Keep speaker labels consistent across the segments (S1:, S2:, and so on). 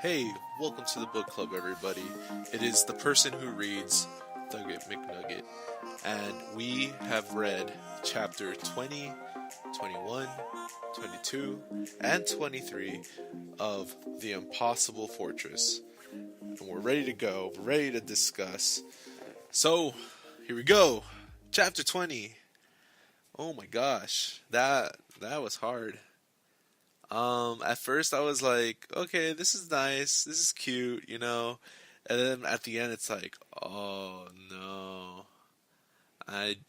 S1: Hey, welcome to the book club, everybody. It is the person who reads, Thugitmcnugget, and we have read chapter 20, 21, 22, and 23 of The Impossible Fortress. And we're ready to go, we're ready to discuss. So, here we go. Chapter 20. Oh my gosh, that was hard. At first I was like, okay, this is nice, this is cute, and then at the end it's like, oh no,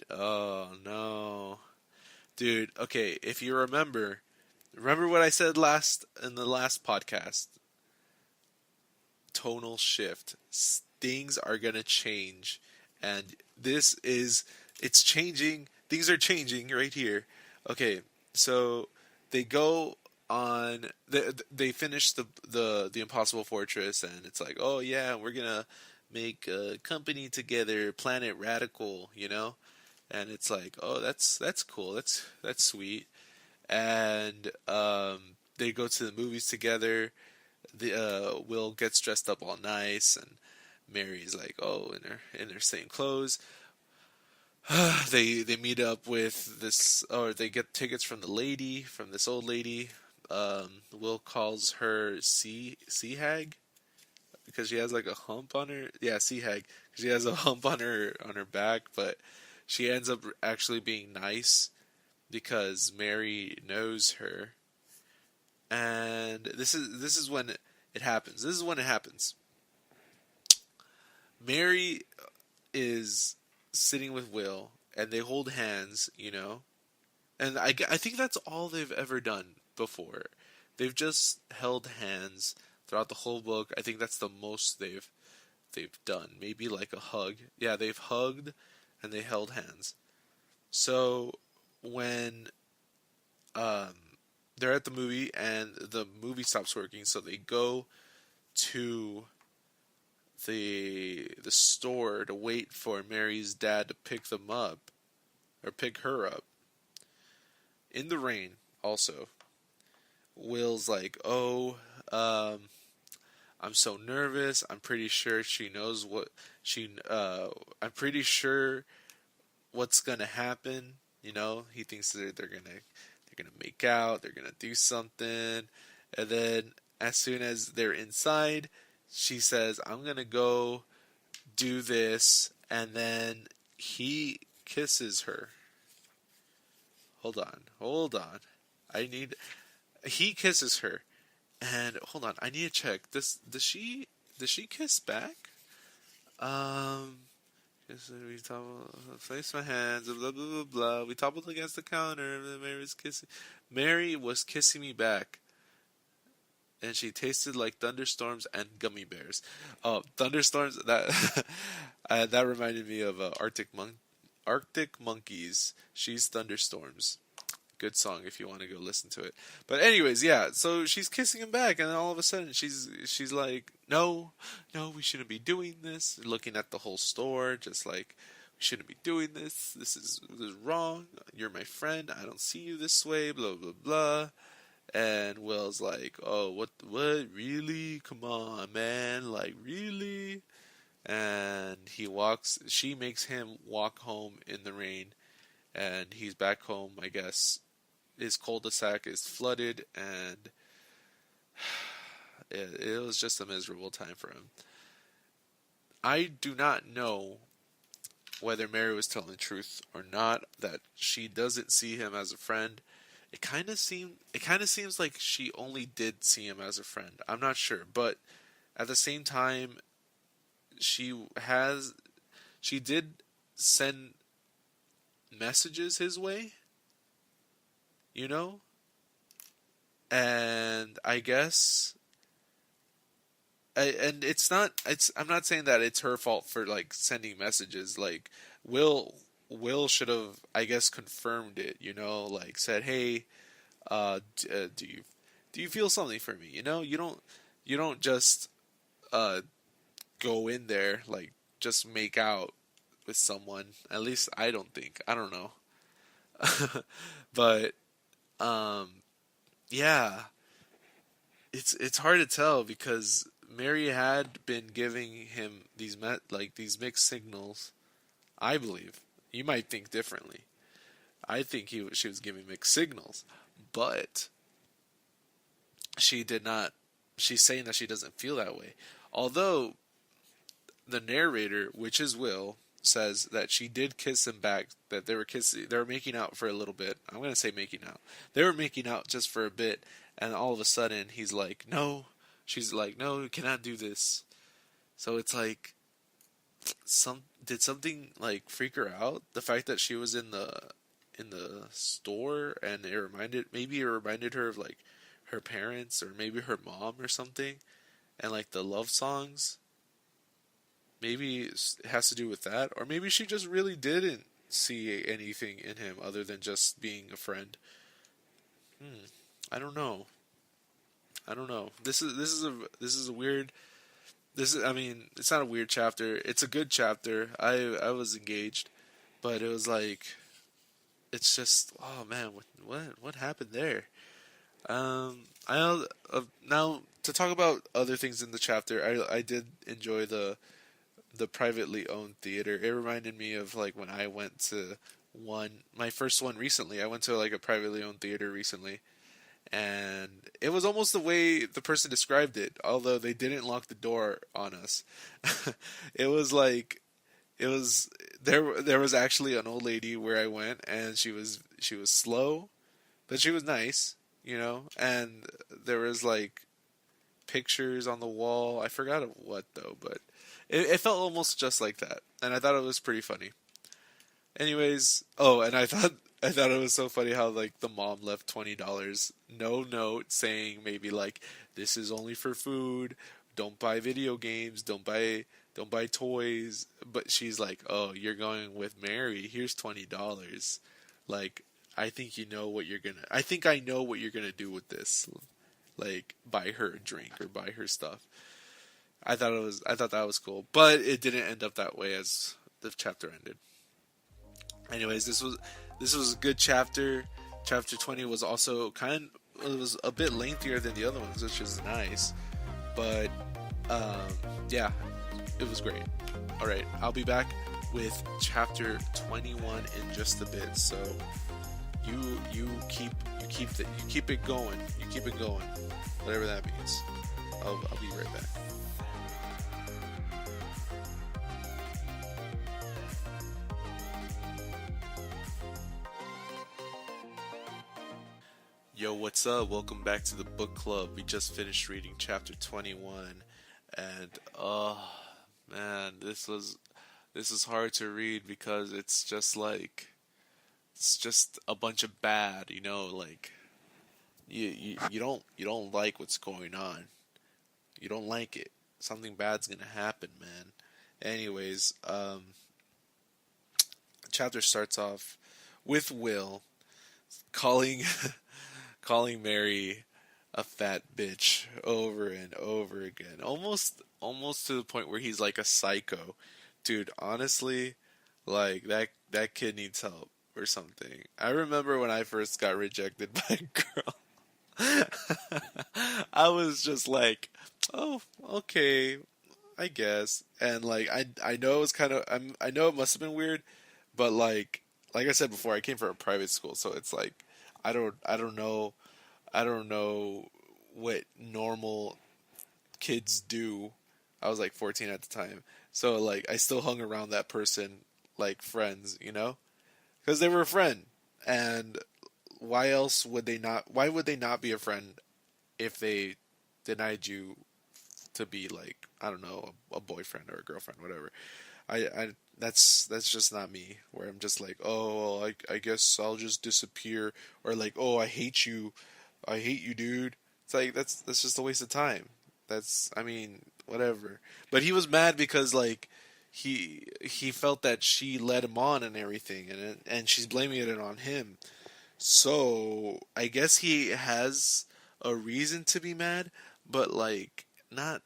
S1: oh no, dude. Okay, if you remember what I said in the last podcast, tonal shift, things are gonna change, and it's changing. Things are changing right here. Okay, so they go on. They finish the Impossible Fortress, and it's like, oh yeah, we're gonna make a company together, Planet Radical, and it's like, oh, that's cool, that's sweet, and they go to the movies together. The Will gets dressed up all nice, and Mary's like, oh, in her same clothes. They meet up with this, or they get tickets from this old lady. Will calls her sea hag because she has like a hump on her. Yeah, sea hag. She has a hump on her back, but she ends up actually being nice because Mary knows her. And this is when it happens. This is when it happens. Mary is sitting with Will, and they hold hands. And I think that's all they've ever done before. They've just held hands throughout the whole book. I think that's the most they've done. Maybe like a hug. Yeah, they've hugged and they held hands. So when um, they're at the movie and the movie stops working, so they go to the store to wait for Mary's dad to pick them up or pick her up in the rain. Also, Will's like, "Oh, I'm so nervous. I'm pretty sure she knows what she. I'm pretty sure what's gonna happen. He thinks that they're gonna make out. They're gonna do something, and then as soon as they're inside, she says, "I'm gonna go do this," and then he kisses her. Hold on. I need. He kisses her, and hold on. I need to check. Does she kiss back? Um. We toppled, place my hands, blah blah blah blah. We toppled against the counter. And Mary was kissing. Mary was kissing me back, and she tasted like thunderstorms and gummy bears. Oh, thunderstorms! That that reminded me of Arctic Monkeys. She's thunderstorms. Good song if you want to go listen to it. But anyways, yeah. So she's kissing him back, and then all of a sudden she's like, "No, no, we shouldn't be doing this." Looking at the whole store, just like, "We shouldn't be doing this. This is wrong. You're my friend. I don't see you this way." Blah blah blah. And Will's like, "Oh, what, really? Come on, man, like, really?" And she makes him walk home in the rain, and he's back home, I guess. His cul-de-sac is flooded, and it was just a miserable time for him. I do not know whether Mary was telling the truth or not, that she doesn't see him as a friend. It kind of seems like she only did see him as a friend. I'm not sure, but at the same time, she has she did send messages his way, you know? And I guess and I'm not saying that it's her fault for like sending messages. Like, Will Will should have, I guess, confirmed it, like said, "Hey, do you feel something for me?" You don't just uh go in there, like, just make out with someone. At least I don't think. I don't know. But yeah, it's hard to tell because Mary had been giving him these mixed signals. I believe you might think differently. I think she was giving mixed signals, but she did not. She's saying that she doesn't feel that way. Although the narrator, which is Will, says that she did kiss him back. That they were kissing. They were making out for a little bit. I'm gonna say making out. They were making out just for a bit, and all of a sudden he's like, "No." She's like, "No, you cannot do this." So it's like, did something like freak her out? The fact that she was in the store and it reminded her of like her parents or maybe her mom or something, and like the love songs. Maybe it has to do with that, or maybe she just really didn't see anything in him other than just being a friend. Hmm. I don't know. I don't know. This is a weird. This is. I mean, it's not a weird chapter. It's a good chapter. I was engaged, but it was like it's just. Oh man, what happened there? I know. Now to talk about other things in the chapter, I did enjoy the privately owned theater. It reminded me of like when I went to my first one recently. I went to like a privately owned theater recently, and it was almost the way the person described it. Although they didn't lock the door on us, it was like it was there was actually an old lady where I went, and she was slow, but she was nice, and there was like pictures on the wall. I forgot of what though, but it felt almost just like that, and I thought it was pretty funny. Anyways, oh, and I thought it was so funny how like the mom left $20, no note saying maybe like this is only for food, don't buy video games, don't buy toys, but she's like, oh, you're going with Mary, here's $20, like I think I know what you're gonna do with this, like buy her a drink or buy her stuff. I thought that was cool, but it didn't end up that way as the chapter ended. Anyways, this was a good chapter. Chapter 20 was also it was a bit lengthier than the other ones, which is nice. But yeah, it was great. All right, I'll be back with chapter 21 in just a bit. So you keep it going. You keep it going, whatever that means. I'll be right back. Yo, what's up? Welcome back to the book club. We just finished reading chapter 21, and oh man, this is hard to read because it's just a bunch of bad, like you don't like what's going on. You don't like it. Something bad's gonna happen, man. Anyways, chapter starts off with Will calling calling Mary a fat bitch over and over again. Almost to the point where he's like a psycho. Dude, honestly, like that kid needs help or something. I remember when I first got rejected by a girl. I was just like, "Oh, okay, I guess." And like I know it was I know it must have been weird, but like I said before, I came from a private school, so it's like I don't know what normal kids do. I was like 14 at the time. So like I still hung around that person like friends, Cuz they were a friend. And why would they not be a friend if they denied you to be like, I don't know, a boyfriend or a girlfriend, whatever. I that's just not me. Where I'm just like, oh, well, I guess I'll just disappear, or like, oh, I hate you, dude. It's like that's just a waste of time. I mean, whatever. But he was mad because like he felt that she led him on and everything, and she's blaming it on him. So I guess he has a reason to be mad, but like not.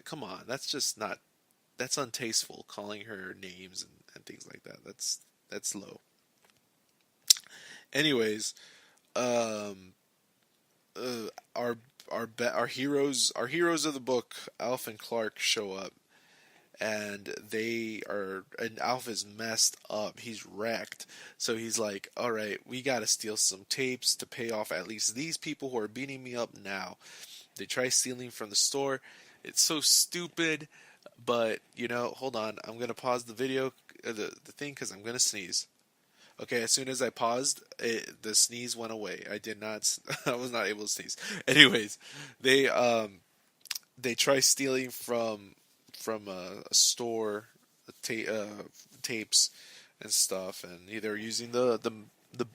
S1: Come on, that's just not. That's untasteful. Calling her names and things like that. That's low. Anyways, um, our our heroes of the book, Alf and Clark, show up, and Alf is messed up. He's wrecked. So he's like, all right, we got to steal some tapes to pay off at least these people who are beating me up now. They try stealing from the store. It's so stupid, but hold on. I'm going to pause the video, the thing, because I'm going to sneeze. Okay, as soon as I paused, the sneeze went away. I did not. I was not able to sneeze. Anyways, they try stealing from a store, tapes and stuff, and they're using the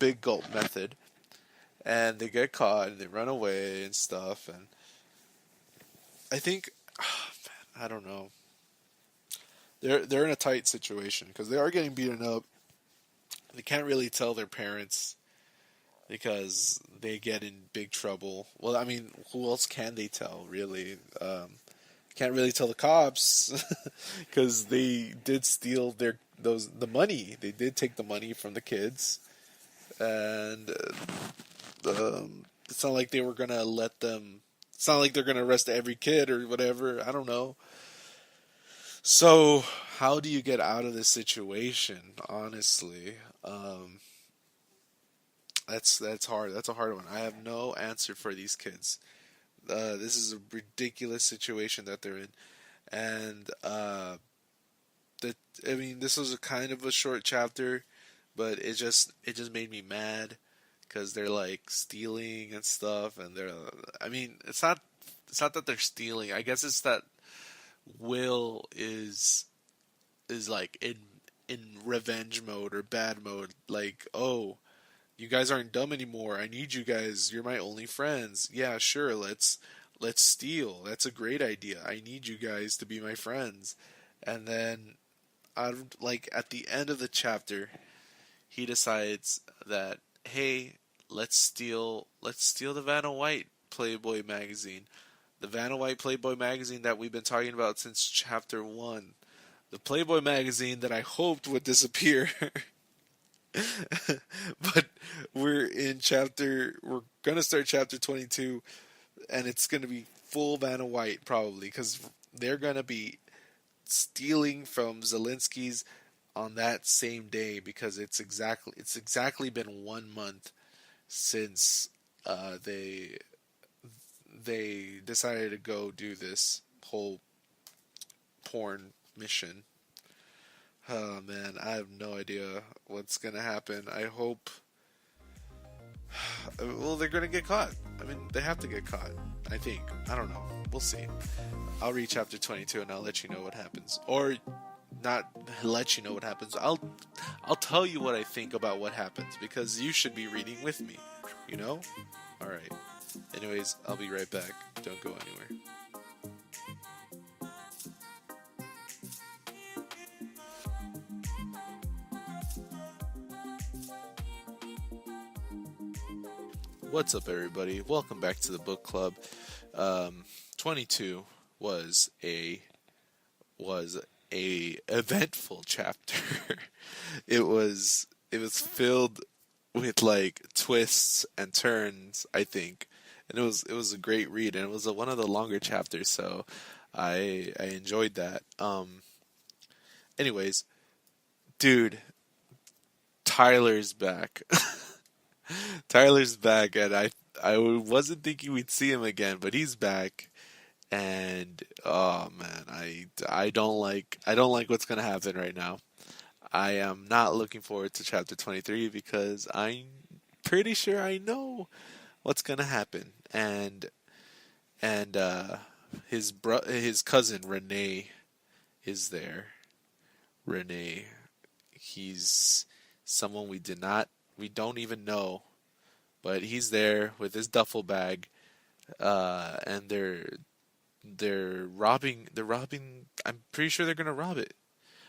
S1: big gulp method, and they get caught and they run away and stuff. And I think, man, I don't know. They're in a tight situation because they are getting beaten up. They can't really tell their parents because they get in big trouble. Well, I mean, who else can they tell, really? Can't really tell the cops because they did steal the money. They did take the money from the kids, and it's not like they were gonna let them. It's not like they're gonna arrest every kid or whatever. I don't know. So, how do you get out of this situation? Honestly, that's hard. That's a hard one. I have no answer for these kids. This is a ridiculous situation that they're in, and this was a kind of a short chapter, but it just made me mad because they're like stealing and stuff, and it's not that they're stealing. I guess it's that Will is like in revenge mode or bad mode. Like, oh, you guys aren't dumb anymore. I need you guys. You're my only friends. Yeah, sure. Let's steal. That's a great idea. I need you guys to be my friends. And then, at the end of the chapter, he decides that, hey, let's steal the Vanna White Playboy magazine. The Vanna White Playboy magazine that we've been talking about since chapter 1. The Playboy magazine that I hoped would disappear. But we're gonna start chapter 22, and it's gonna be full Vanna White probably, because they're gonna be stealing from Zelensky's on that same day, because it's exactly been 1 month since they decided to go do this whole porn mission. Oh man, I have no idea what's gonna happen. I hope. Well, they're gonna get caught. I mean, they have to get caught. I think. I don't know. We'll see. I'll read chapter 22 and I'll let you know what happens. Or not let you know what happens. I'll tell you what I think about what happens, because you should be reading with me. All right. Anyways, I'll be right back. Don't go anywhere. What's up, everybody? Welcome back to the book club. 22 was a eventful chapter. It was filled with like twists and turns, I think, and it was a great read, and it was one of the longer chapters, so I enjoyed that. Anyways, dude, Tyler's back. Tyler's back, and I wasn't thinking we'd see him again, but he's back, and oh man, I don't like what's gonna happen right now. I am not looking forward to chapter 23 because I'm pretty sure I know what's gonna happen, and his cousin Renee is there. Renee, he's someone we don't even know, but he's there with his duffel bag, and they're robbing. I'm pretty sure they're gonna rob it.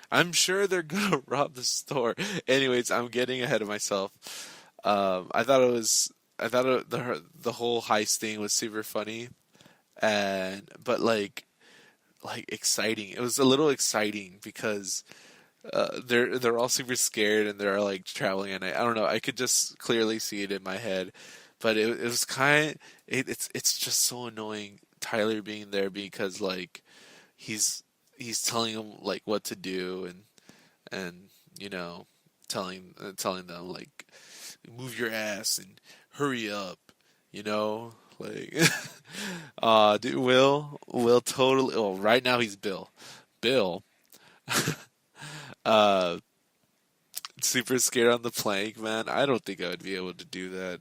S1: I'm sure they're gonna rob the store. Anyways, I'm getting ahead of myself. I thought the whole heist thing was super funny, but like exciting. It was a little exciting because they're all super scared and they're like traveling at night. I don't know. I could just clearly see it in my head. But it was kind. It's just so annoying Tyler being there because like he's he's telling them like what to do and you know telling them like move your ass and hurry up, you know, like dude, Will totally. Oh, right now he's Bill uh super scared on the plank, man. I don't think I would be able to do that.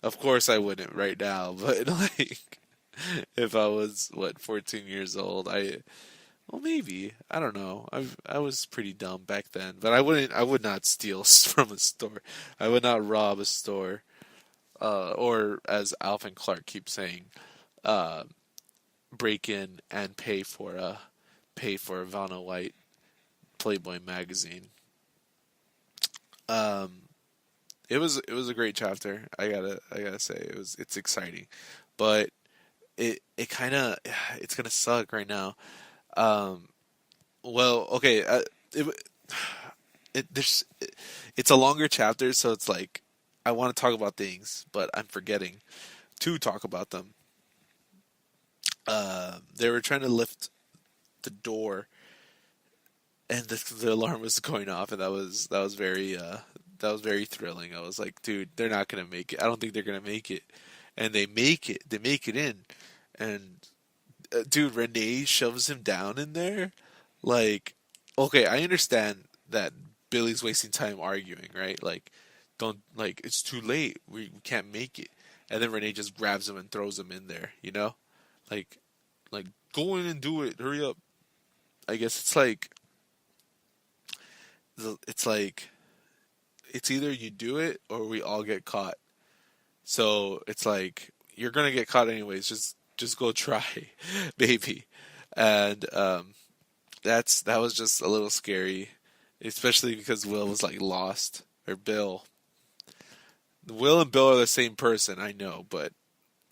S1: Of course I wouldn't right now, but like if I was what 14 years old, well, maybe. I don't know. I was pretty dumb back then, but I would not steal from a store. I would not rob a store. Or as Alvin Clark keeps saying, uh, break in and pay for a Vanna White Playboy magazine. Um, it was a great chapter. I gotta say it's exciting, but it kind of it's gonna suck right now. Um, well, okay, it, it's a longer chapter, so it's like I want to talk about things, but I'm forgetting to talk about them. They were trying to lift the door, and the alarm was going off, and that was very thrilling. I was like, dude, they're not gonna make it. I don't think they're gonna make it, and they make it. They make it in, and dude, Renee shoves him down in there. Like, okay, I understand that Billy's wasting time arguing, right? Like, don't like it's too late. We can't make it. And then Renee just grabs him and throws him in there. You know, like like go in and do it. Hurry up. I guess it's like it's either you do it or we all get caught. So it's like you're gonna get caught anyways. Just go try, baby. And that was just a little scary, especially because Will was like lost or Bill. Will and Bill are the same person, I know, but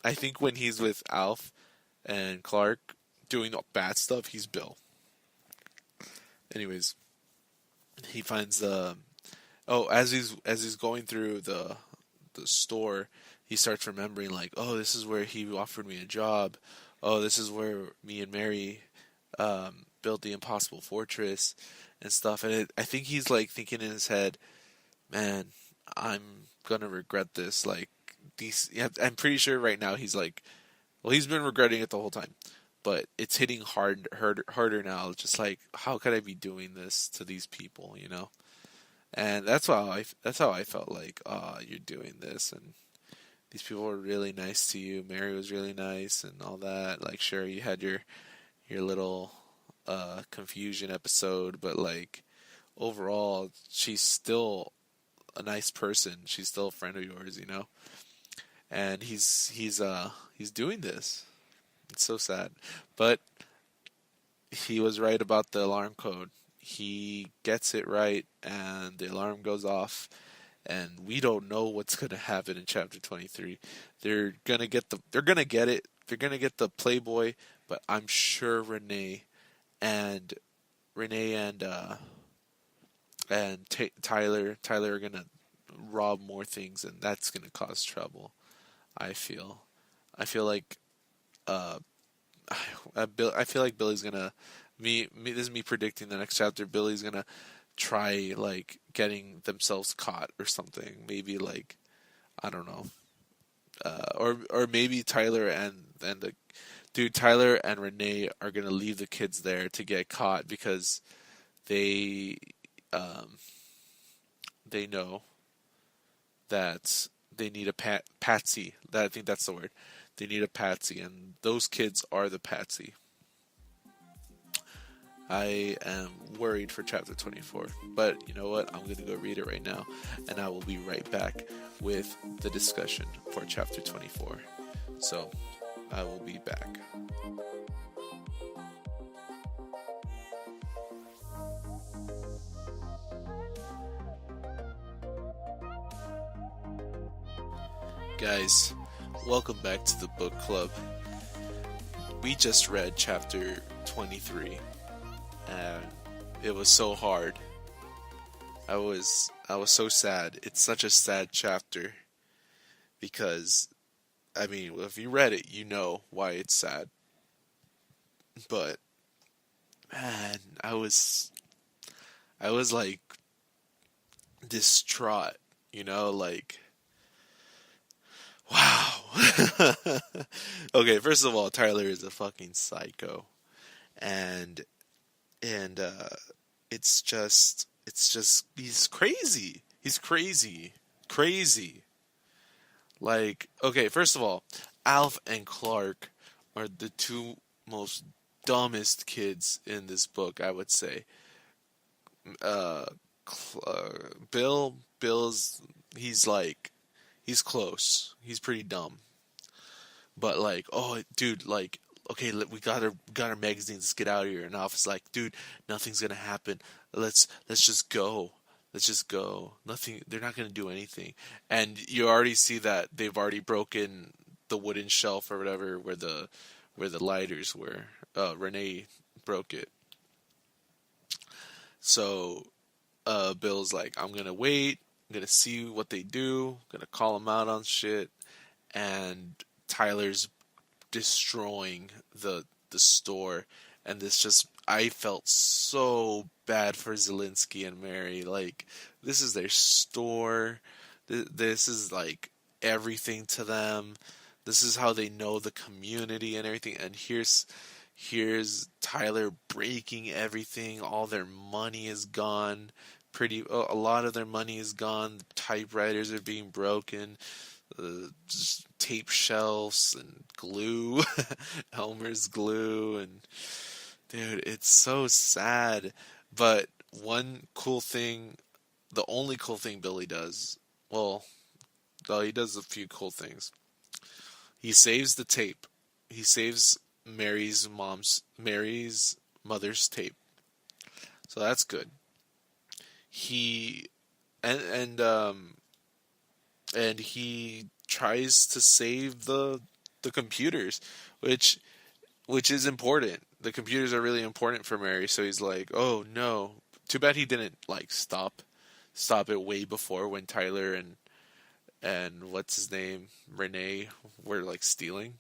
S1: I think when he's with Alf and Clark doing the bad stuff, he's Bill. Anyways, he finds oh as he's going through the store, he starts remembering like, oh, this is where he offered me a job. Oh, this is where me and Mary built the impossible fortress and stuff. And I think he's like thinking in his head, man, I'm gonna regret this. Like these, yeah, I'm pretty sure right now he's like, well, he's been regretting it the whole time, but it's hitting harder now. Just like, how could I be doing this to these people, you know? And that's how I felt like, oh, you're doing this, and these people were really nice to you. Mary was really nice and all that. Like, sure, you had your little confusion episode, but like overall, she's still a nice person. She's still a friend of yours, you know. And he's doing this. It's so sad, but he was right about the alarm code. He gets it right, and the alarm goes off. And we don't know what's gonna happen in chapter 23. They're gonna get it. They're gonna get the Playboy, but I'm sure and Renee and Tyler are gonna rob more things, and that's gonna cause trouble. I feel. I feel like uh, I feel like Billy's gonna me. This is me predicting the next chapter. Billy's gonna try like getting themselves caught or something. Maybe like I don't know. Or maybe Tyler and Renee are gonna leave the kids there to get caught because they um they know that they need a patsy. I think that's the word. They need a patsy, and those kids are the patsy. I am worried for chapter 24, but you know what? I'm going to go read it right now, and I will be right back with the discussion for chapter 24. So, I will be back. Guys, welcome back to the book club. We just read chapter 23, and it was so hard. I was so sad. It's such a sad chapter because I mean, if you read it, you know why it's sad. But man, I was like distraught, like wow. Okay, first of all, Tyler is a fucking psycho, and and it's just he's crazy. He's crazy, crazy. Like, okay, first of all, Alf and Clark are the two most dumbest kids in this book, I would say. Uh, Bill's he's close. He's pretty dumb, but like, oh, dude, like, okay, we got our magazines. Let's get out of here. And Alpha's like, dude, nothing's gonna happen. Let's just go. Let's just go. Nothing. They're not gonna do anything. And you already see that they've already broken the wooden shelf or whatever where the lighters were. Renee broke it. So Bill's like, I'm gonna wait. I'm gonna see what they do. I'm gonna call them out on shit. And Tyler's destroying the store, and this just I felt so bad for Zelensky and Mary. Like, this is their store. This is like everything to them. This is how they know the community and everything. And here's Tyler breaking everything. All their money is gone. A lot of their money is gone. The typewriters are being broken. Just tape shelves and glue, Elmer's glue, and dude, it's so sad. But one cool thing, the only cool thing Billy does, well, he does a few cool things. He saves the tape. He saves Mary's mother's tape. So that's good. He and and he tries to save the computers, which is important. The computers are really important for Mary, so he's like, "Oh no." Too bad he didn't like stop it way before when Tyler and what's his name, Renee, were like stealing.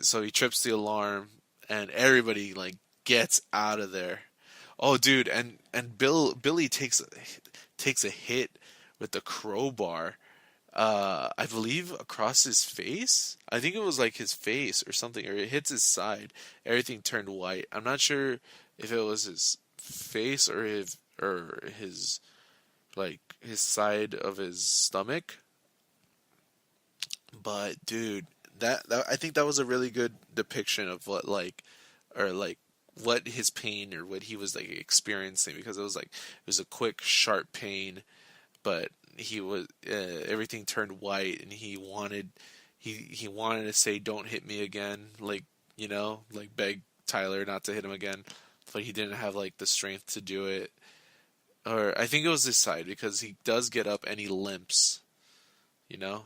S1: So he trips the alarm and everybody like gets out of there. Oh dude, and Billy takes a hit with the crowbar, I believe across his face. I think it was like his face or something, or it hits his side. Everything turned white. I'm not sure if it was his face or his like his side of his stomach. But dude, that I think that was a really good depiction of what like or like what his pain or what he was like experiencing, because it was a quick sharp pain, but he was everything turned white, and he wanted to say don't hit me again, like, like beg Tyler not to hit him again, but he didn't have like the strength to do it. Or I think it was his side, because he does get up and he limps, you know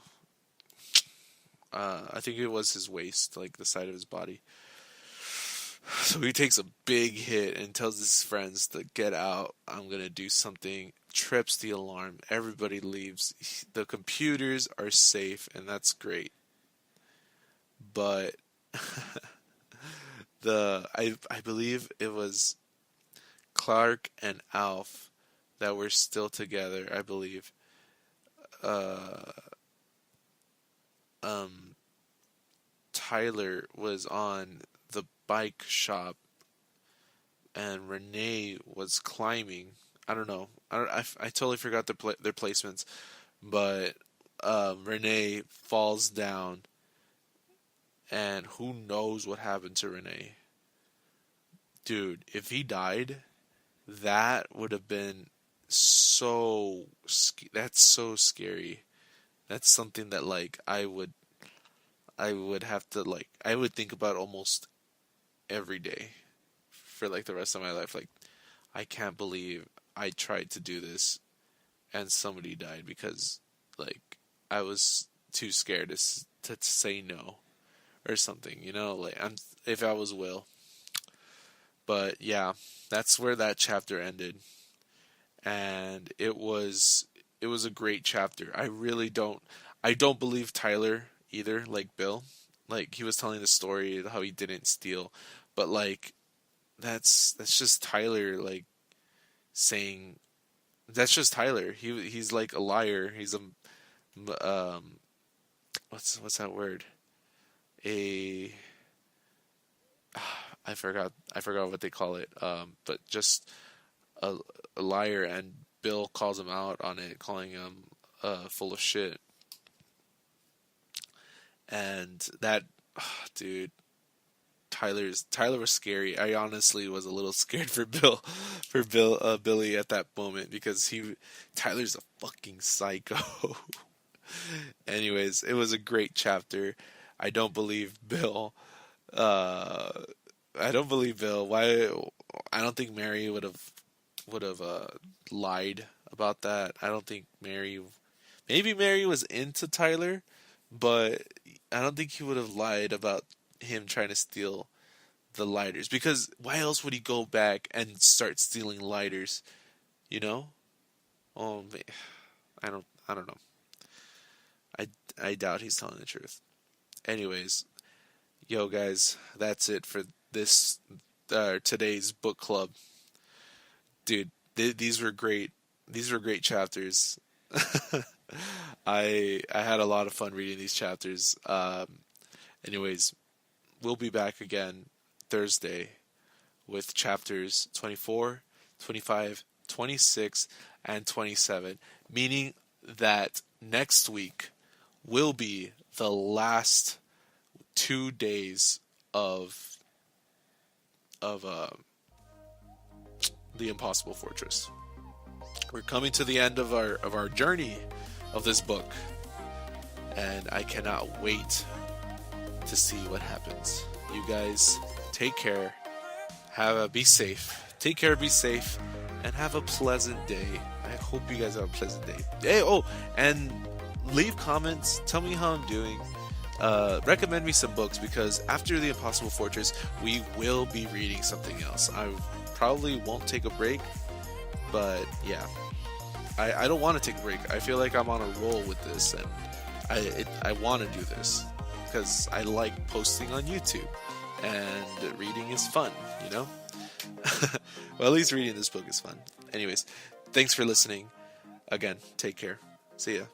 S1: I think it was his waist, like the side of his body. So he takes a big hit and tells his friends to get out. I'm gonna do something. Trips the alarm. Everybody leaves. The computers are safe, and that's great. But I believe it was Clark and Alf that were still together. I believe. Uh, um, Tyler was on the bike shop, and Renee was climbing. I don't know. I totally forgot their placements, but Renee falls down, and who knows what happened to Renee. Dude, if he died, that would have been that's so scary. That's something that like I would have to like I would think about almost every day for like the rest of my life. Like, I can't believe I tried to do this and somebody died because like I was too scared to say no or something. Like, if I was Will. But yeah, that's where that chapter ended, and it was a great chapter. I really don't. I don't believe Tyler either, like Bill. Like he was telling the story how he didn't steal, but like that's just Tyler like saying that's just Tyler. He's like a liar. He's a what's that word? A I forgot what they call it. But just a, a liar, and Bill calls him out on it, calling him full of shit. And that, dude, Tyler was scary. I honestly was a little scared for Billy at that moment because Tyler's a fucking psycho. Anyways, it was a great chapter. I don't believe Bill. Uh, I don't believe Bill. Why? I don't think Mary would have lied about that. I don't think Mary. Maybe Mary was into Tyler, but I don't think he would have lied about him trying to steal the lighters. Because why else would he go back and start stealing lighters? You know? Oh, man. I don't know. I doubt he's telling the truth. Anyways, yo guys, that's it for this today's book club. Dude, these were great. These were great chapters. I had a lot of fun reading these chapters. Anyways, we'll be back again Thursday with chapters 24, 25, 26, and 27, meaning that next week will be the last 2 days of the Impossible Fortress. We're coming to the end of our journey of this book, and I cannot wait to see what happens. You guys take care. Be safe. Take care, be safe, and have a pleasant day. I hope you guys have a pleasant day. Hey, and leave comments. Tell me how I'm doing. Recommend me some books, because after the Impossible Fortress, we will be reading something else. I probably won't take a break, but yeah. I don't want to take a break. I feel like I'm on a roll with this, and I want to do this because I like posting on YouTube, and reading is fun, you know? Well, at least reading this book is fun. Anyways, thanks for listening. Again, take care. See ya.